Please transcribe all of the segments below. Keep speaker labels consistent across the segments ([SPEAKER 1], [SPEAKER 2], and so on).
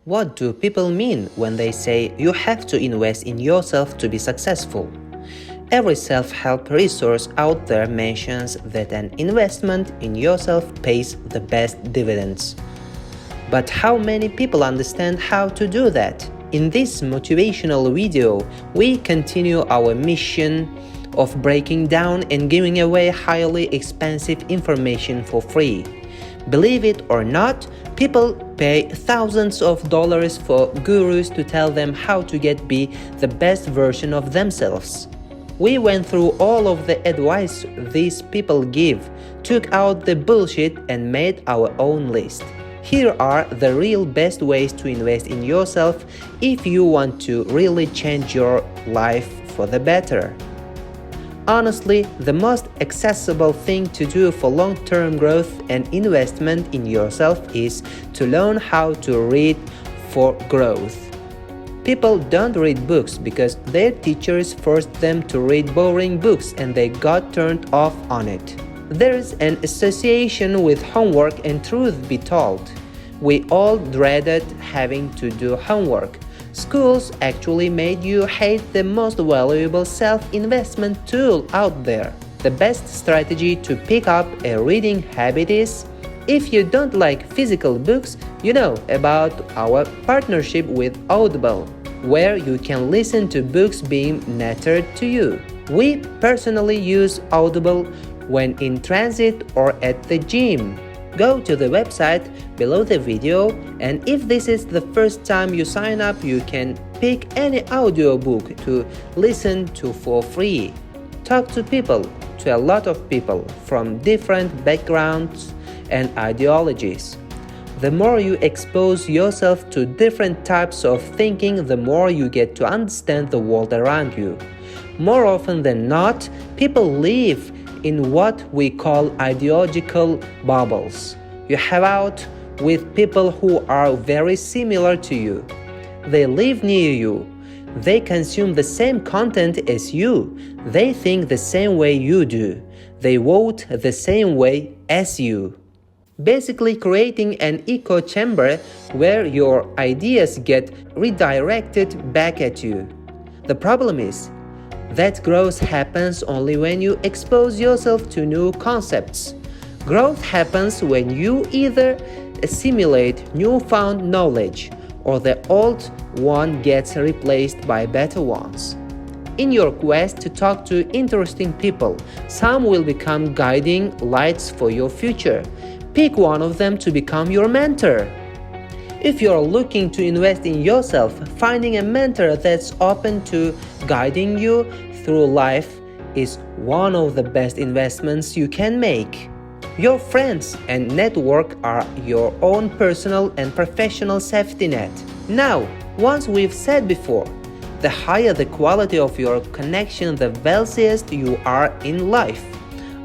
[SPEAKER 1] What do people mean when they say you have to invest in yourself to be successful? Every self-help resource out there mentions that an investment in yourself pays the best dividends. But how many people understand how to do that? In this motivational video, we continue our mission of breaking down and giving away highly expensive information for free. Believe it or not, people pay thousands of dollars for gurus to tell them how to be the best version of themselves. We went through all of the advice these people give, took out the bullshit and made our own list. Here are the real best ways to invest in yourself if you want to really change your life for the better. Honestly, the most accessible thing to do for long-term growth and investment in yourself is to learn how to read for growth. People don't read books because their teachers forced them to read boring books and they got turned off on it. There is an association with homework, and truth be told, we all dreaded having to do homework. Schools actually made you hate the most valuable self-investment tool out there. The best strategy to pick up a reading habit is, if you don't like physical books, you know about our partnership with Audible, where you can listen to books being narrated to you. We personally use Audible when in transit or at the gym. Go to the website below the video, and if this is the first time you sign up, you can pick any audiobook to listen to for free. Talk to people, to a lot of people from different backgrounds and ideologies. The more you expose yourself to different types of thinking, the more you get to understand the world around you. More often than not, people live in what we call ideological bubbles. You hang out with people who are very similar to you. They live near you. They consume the same content as you. They think the same way you do. They vote the same way as you. Basically creating an echo chamber where your ideas get redirected back at you. The problem is, that growth happens only when you expose yourself to new concepts. Growth happens when you either assimilate newfound knowledge or the old one gets replaced by better ones. In your quest to talk to interesting people, some will become guiding lights for your future. Pick one of them to become your mentor. If you're looking to invest in yourself, finding a mentor that's open to guiding you through life is one of the best investments you can make. Your friends and network are your own personal and professional safety net. Now, once we've said before, the higher the quality of your connection, the wealthiest you are in life.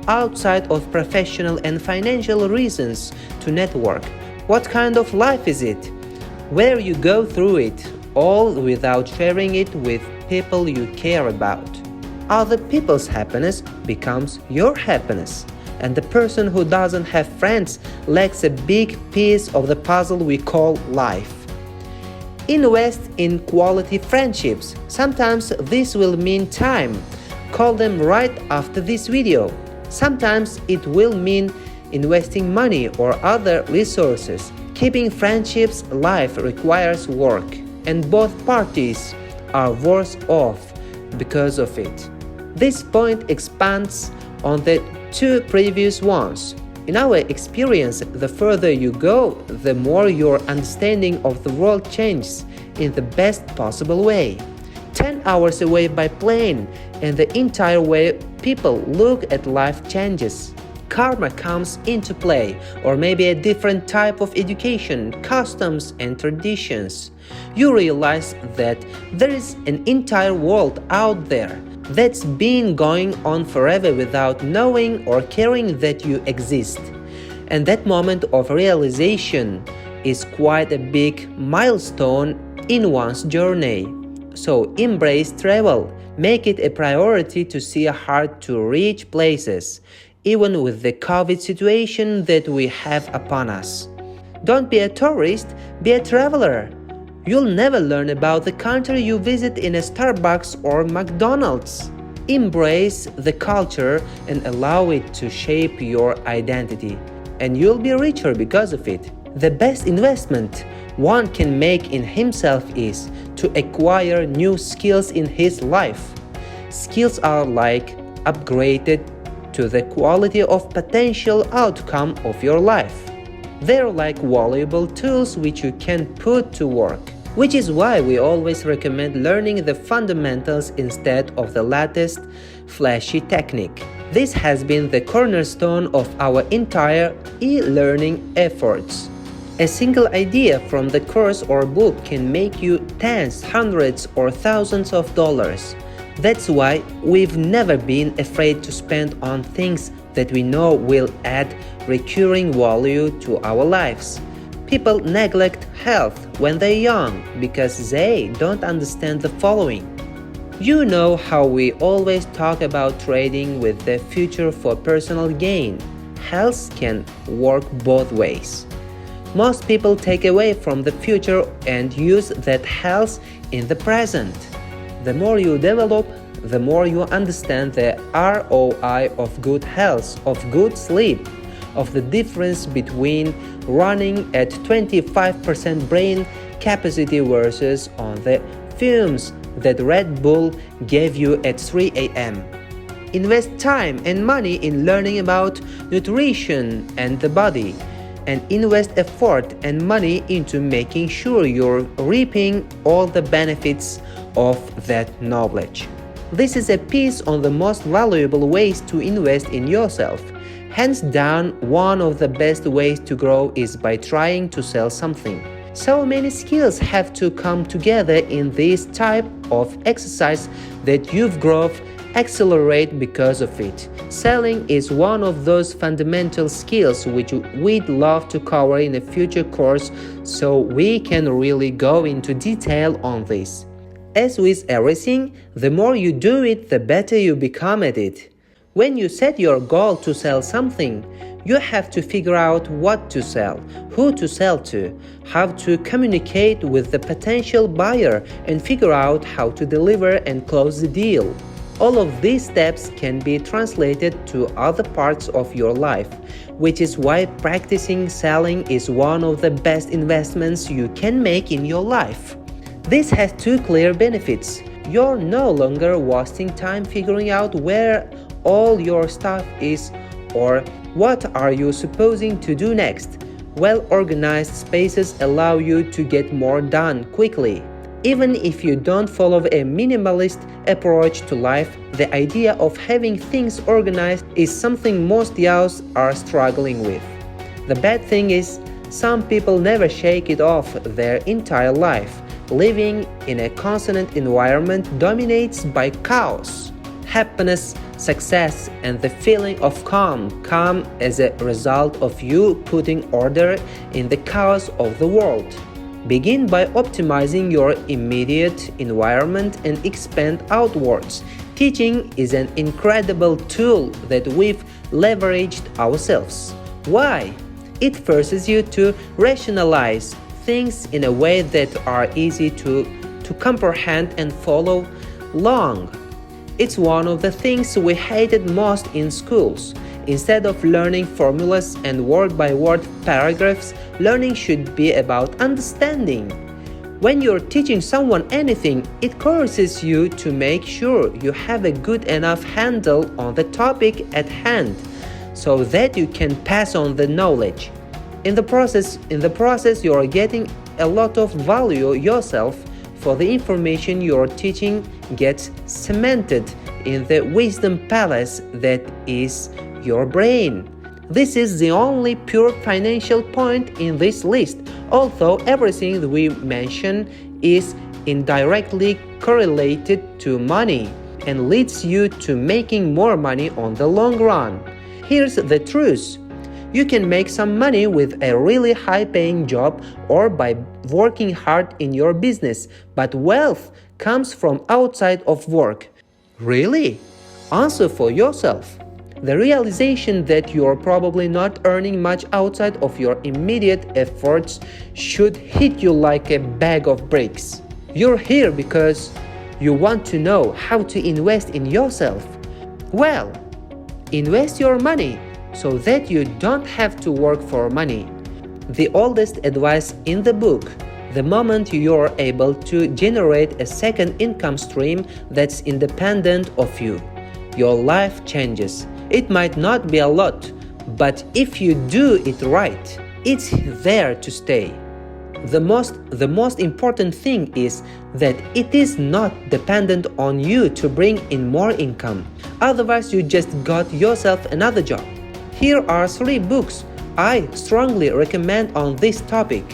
[SPEAKER 1] Outside of professional and financial reasons to network, what kind of life is it? Where you go through it, all without sharing it with people you care about. Other people's happiness becomes your happiness, and the person who doesn't have friends lacks a big piece of the puzzle we call life. Invest in quality friendships. Sometimes this will mean time. Call them right after this video. Sometimes it will mean investing money or other resources. Keeping friendships alive requires work, and both parties are worse off because of it. This point expands on the two previous ones. In our experience, the further you go, the more your understanding of the world changes in the best possible way. 10 hours away by plane, and the entire way people look at life changes. Karma comes into play, or maybe a different type of education, customs and traditions. You realize that there is an entire world out there that's been going on forever without knowing or caring that you exist. And that moment of realization is quite a big milestone in one's journey. So embrace travel. Make it a priority to see hard-to-reach places, even with the COVID situation that we have upon us. Don't be a tourist, be a traveler. You'll never learn about the country you visit in a Starbucks or McDonald's. Embrace the culture and allow it to shape your identity, and you'll be richer because of it. The best investment one can make in himself is to acquire new skills in his life. Skills are like upgraded to the quality of potential outcome of your life. They're like valuable tools which you can put to work. Which is why we always recommend learning the fundamentals instead of the latest flashy technique. This has been the cornerstone of our entire e-learning efforts. A single idea from the course or book can make you tens, hundreds, or thousands of dollars. That's why we've never been afraid to spend on things that we know will add recurring value to our lives. People neglect health when they're young because they don't understand the following. You know how we always talk about trading with the future for personal gain. Health can work both ways. Most people take away from the future and use that health in the present. The more you develop, the more you understand the ROI of good health, of good sleep, of the difference between running at 25% brain capacity versus on the fumes that Red Bull gave you at 3 a.m. Invest time and money in learning about nutrition and the body, and invest effort and money into making sure you're reaping all the benefits of that knowledge. This is a piece on the most valuable ways to invest in yourself. Hands down, one of the best ways to grow is by trying to sell something. So many skills have to come together in this type of exercise that you've grown accelerate because of it. Selling is one of those fundamental skills which we'd love to cover in a future course, so we can really go into detail on this. As with everything, the more you do it, the better you become at it. When you set your goal to sell something, you have to figure out what to sell, who to sell to, how to communicate with the potential buyer, and figure out how to deliver and close the deal. All of these steps can be translated to other parts of your life, which is why practicing selling is one of the best investments you can make in your life. This has two clear benefits. You're no longer wasting time figuring out where all your stuff is or what are you supposing to do next. Well-organized spaces allow you to get more done quickly. Even if you don't follow a minimalist approach to life, the idea of having things organized is something most youths are struggling with. The bad thing is, some people never shake it off their entire life. Living in a constant environment dominated by chaos. Happiness, success, and the feeling of calm come as a result of you putting order in the chaos of the world. Begin by optimizing your immediate environment and expand outwards. Teaching is an incredible tool that we've leveraged ourselves. Why? It forces you to rationalize things in a way that are easy to comprehend and follow along. It's one of the things we hated most in schools. Instead of learning formulas and word-by-word paragraphs, learning should be about understanding. When you're teaching someone anything, it courses you to make sure you have a good enough handle on the topic at hand, so that you can pass on the knowledge. In the process, you are getting a lot of value yourself, for the information you're teaching gets cemented in the wisdom palace that is your brain. This is the only pure financial point in this list, although everything that we mention is indirectly correlated to money and leads you to making more money on the long run. Here's the truth. You can make some money with a really high-paying job or by working hard in your business, but wealth comes from outside of work. Really? Answer for yourself. The realization that you're probably not earning much outside of your immediate efforts should hit you like a bag of bricks. You're here because you want to know how to invest in yourself. Well, invest your money so that you don't have to work for money. The oldest advice in the book: the moment you're able to generate a second income stream that's independent of you, your life changes. It might not be a lot, but if you do it right, it's there to stay. The most important thing is that it is not dependent on you to bring in more income. Otherwise, you just got yourself another job. Here are 3 books I strongly recommend on this topic.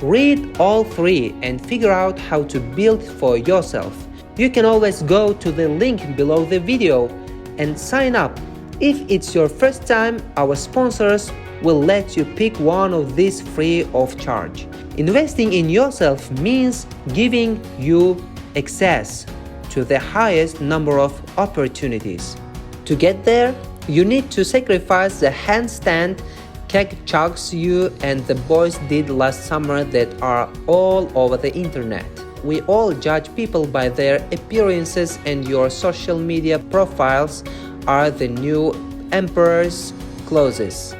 [SPEAKER 1] Read all 3 and figure out how to build for yourself. You can always go to the link below the video and sign up. If it's your first time, our sponsors will let you pick one of these free of charge. Investing in yourself means giving you access to the highest number of opportunities. To get there, you need to sacrifice the handstand cake chugs you and the boys did last summer that are all over the internet. We all judge people by their appearances, and your social media profiles are the new emperor's clothes.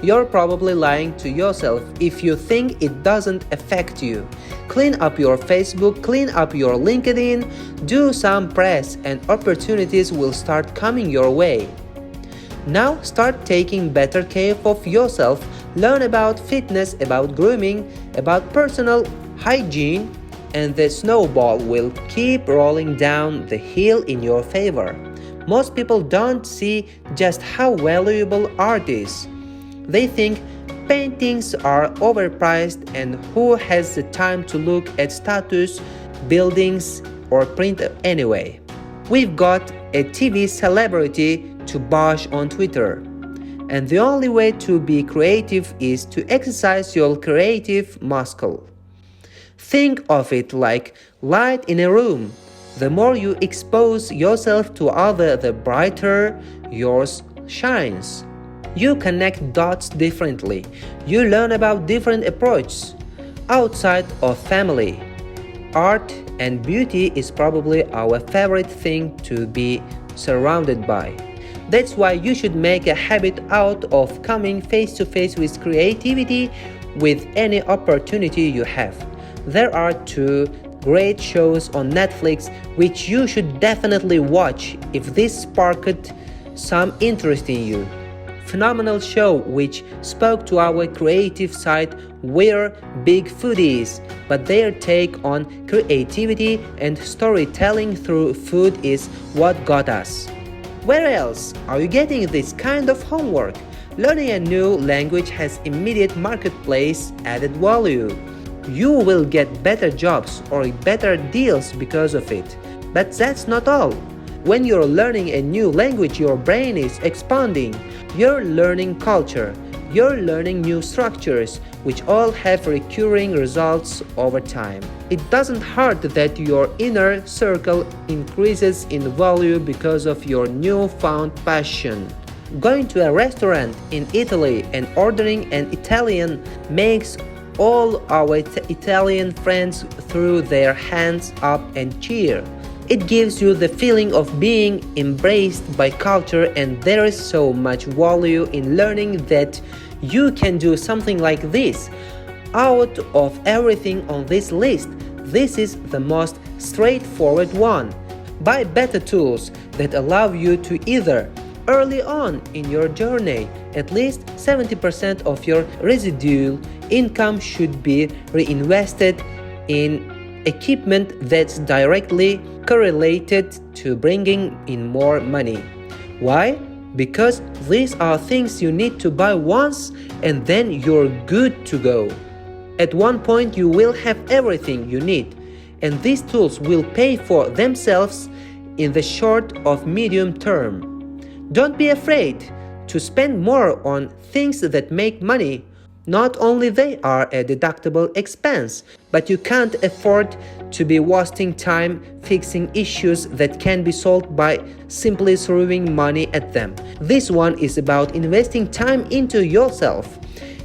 [SPEAKER 1] You're probably lying to yourself if you think it doesn't affect you. Clean up your Facebook, clean up your LinkedIn, do some press, and opportunities will start coming your way. Now start taking better care of yourself. Learn about fitness, about grooming, about personal hygiene, and the snowball will keep rolling down the hill in your favor. Most people don't see just how valuable art is. They think paintings are overpriced, and who has the time to look at statues, buildings, or print anyway? We've got a TV celebrity to bash on Twitter. And the only way to be creative is to exercise your creative muscle. Think of it like light in a room. The more you expose yourself to others, the brighter yours shines. You connect dots differently. You learn about different approaches outside of family. Art and beauty is probably our favorite thing to be surrounded by. That's why you should make a habit out of coming face to face with creativity with any opportunity you have. There are 2 great shows on Netflix which you should definitely watch if this sparked some interest in you. Phenomenal show which spoke to our creative side. We're big foodies, but their take on creativity and storytelling through food is what got us. Where else are you getting this kind of homework? Learning a new language has immediate marketplace added value. You will get better jobs or better deals because of it. But that's not all. When you're learning a new language, your brain is expanding. You're learning culture. You're learning new structures, which all have recurring results over time. It doesn't hurt that your inner circle increases in value because of your newfound passion. Going to a restaurant in Italy and ordering an Italian makes all our Italian friends throw their hands up and cheer. It gives you the feeling of being embraced by culture, and there is so much value in learning that you can do something like this. Out of everything on this list, this is the most straightforward one. Buy better tools that allow you to either early on in your journey, at least 70% of your residual income should be reinvested in equipment that's directly correlated to bringing in more money. Why? Because these are things you need to buy once and then you're good to go. At one point you will have everything you need, and these tools will pay for themselves in the short of medium term. Don't be afraid to spend more on things that make money. Not only they are a deductible expense, but you can't afford to be wasting time fixing issues that can be solved by simply throwing money at them. This one is about investing time into yourself.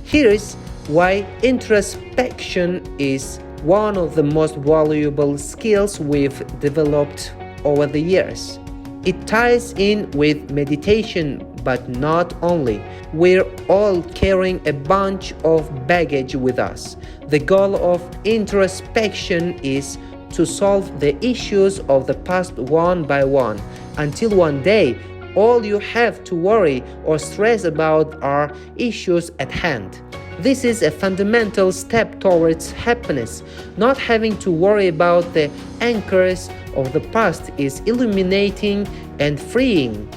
[SPEAKER 1] Here is why introspection is one of the most valuable skills we've developed over the years. It ties in with meditation, but not only. We're all carrying a bunch of baggage with us. The goal of introspection is to solve the issues of the past one by one, until one day all you have to worry or stress about are issues at hand. This is a fundamental step towards happiness. Not having to worry about the anchors of the past is illuminating and freeing.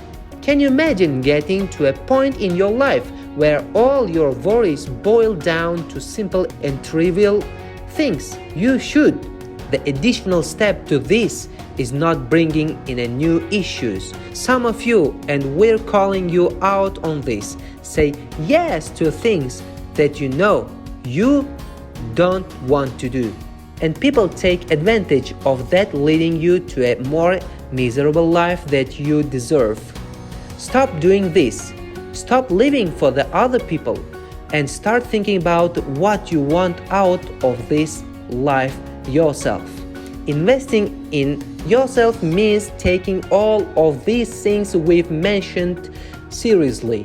[SPEAKER 1] Can you imagine getting to a point in your life where all your worries boil down to simple and trivial things? You should. The additional step to this is not bringing in a new issues. Some of you, and we're calling you out on this, say yes to things that you know you don't want to do. And people take advantage of that, leading you to a more miserable life that you deserve. Stop doing this. Stop living for the other people and start thinking about what you want out of this life yourself. Investing in yourself means taking all of these things we've mentioned seriously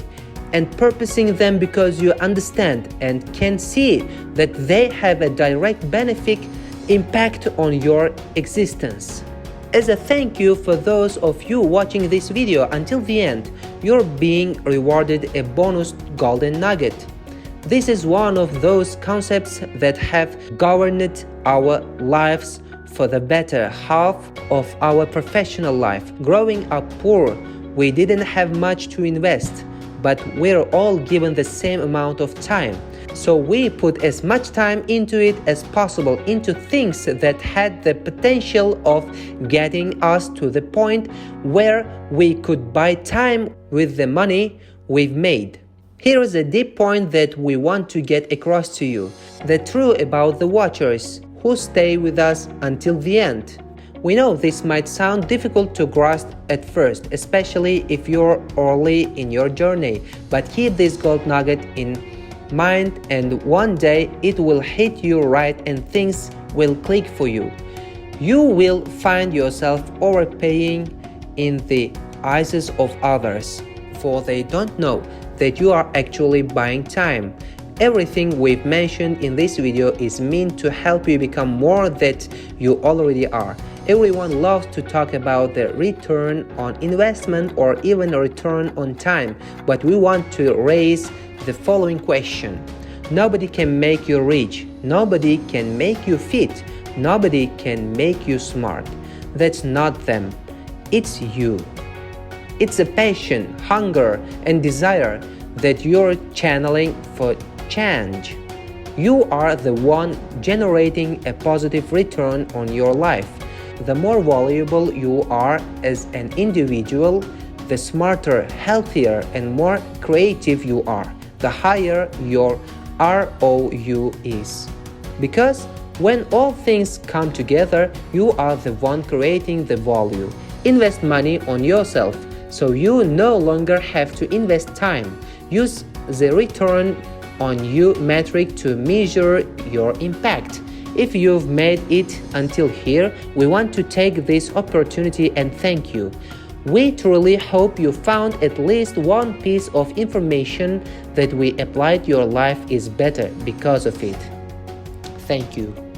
[SPEAKER 1] and purposing them because you understand and can see that they have a direct benefit impact on your existence. As a thank you for those of you watching this video until the end, you're being rewarded a bonus golden nugget. This is one of those concepts that have governed our lives for the better half of our professional life. Growing up poor, we didn't have much to invest, but we're all given the same amount of time. So we put as much time into it as possible, into things that had the potential of getting us to the point where we could buy time with the money we've made. Here is a deep point that we want to get across to you. The truth about the watchers who stay with us until the end. We know this might sound difficult to grasp at first, especially if you're early in your journey, but keep this gold nugget in mind and one day it will hit you right and things will click for you. You will find yourself overpaying in the eyes of others, for they don't know that you are actually buying time. Everything we've mentioned in this video is meant to help you become more that you already are. Everyone loves to talk about the return on investment or even a return on time, but we want to raise the following question. Nobody can make you rich. Nobody can make you fit. Nobody can make you smart. That's not them. It's you. It's a passion, hunger, and desire that you're channeling for change. You are the one generating a positive return on your life. The more valuable you are as an individual, the smarter, healthier, and more creative you are, the higher your ROU is. Because when all things come together, you are the one creating the value. Invest money on yourself so you no longer have to invest time. Use the return on you metric to measure your impact. If you've made it until here, we want to take this opportunity and thank you. We truly hope you found at least one piece of information that we applied your life is better because of it. Thank you.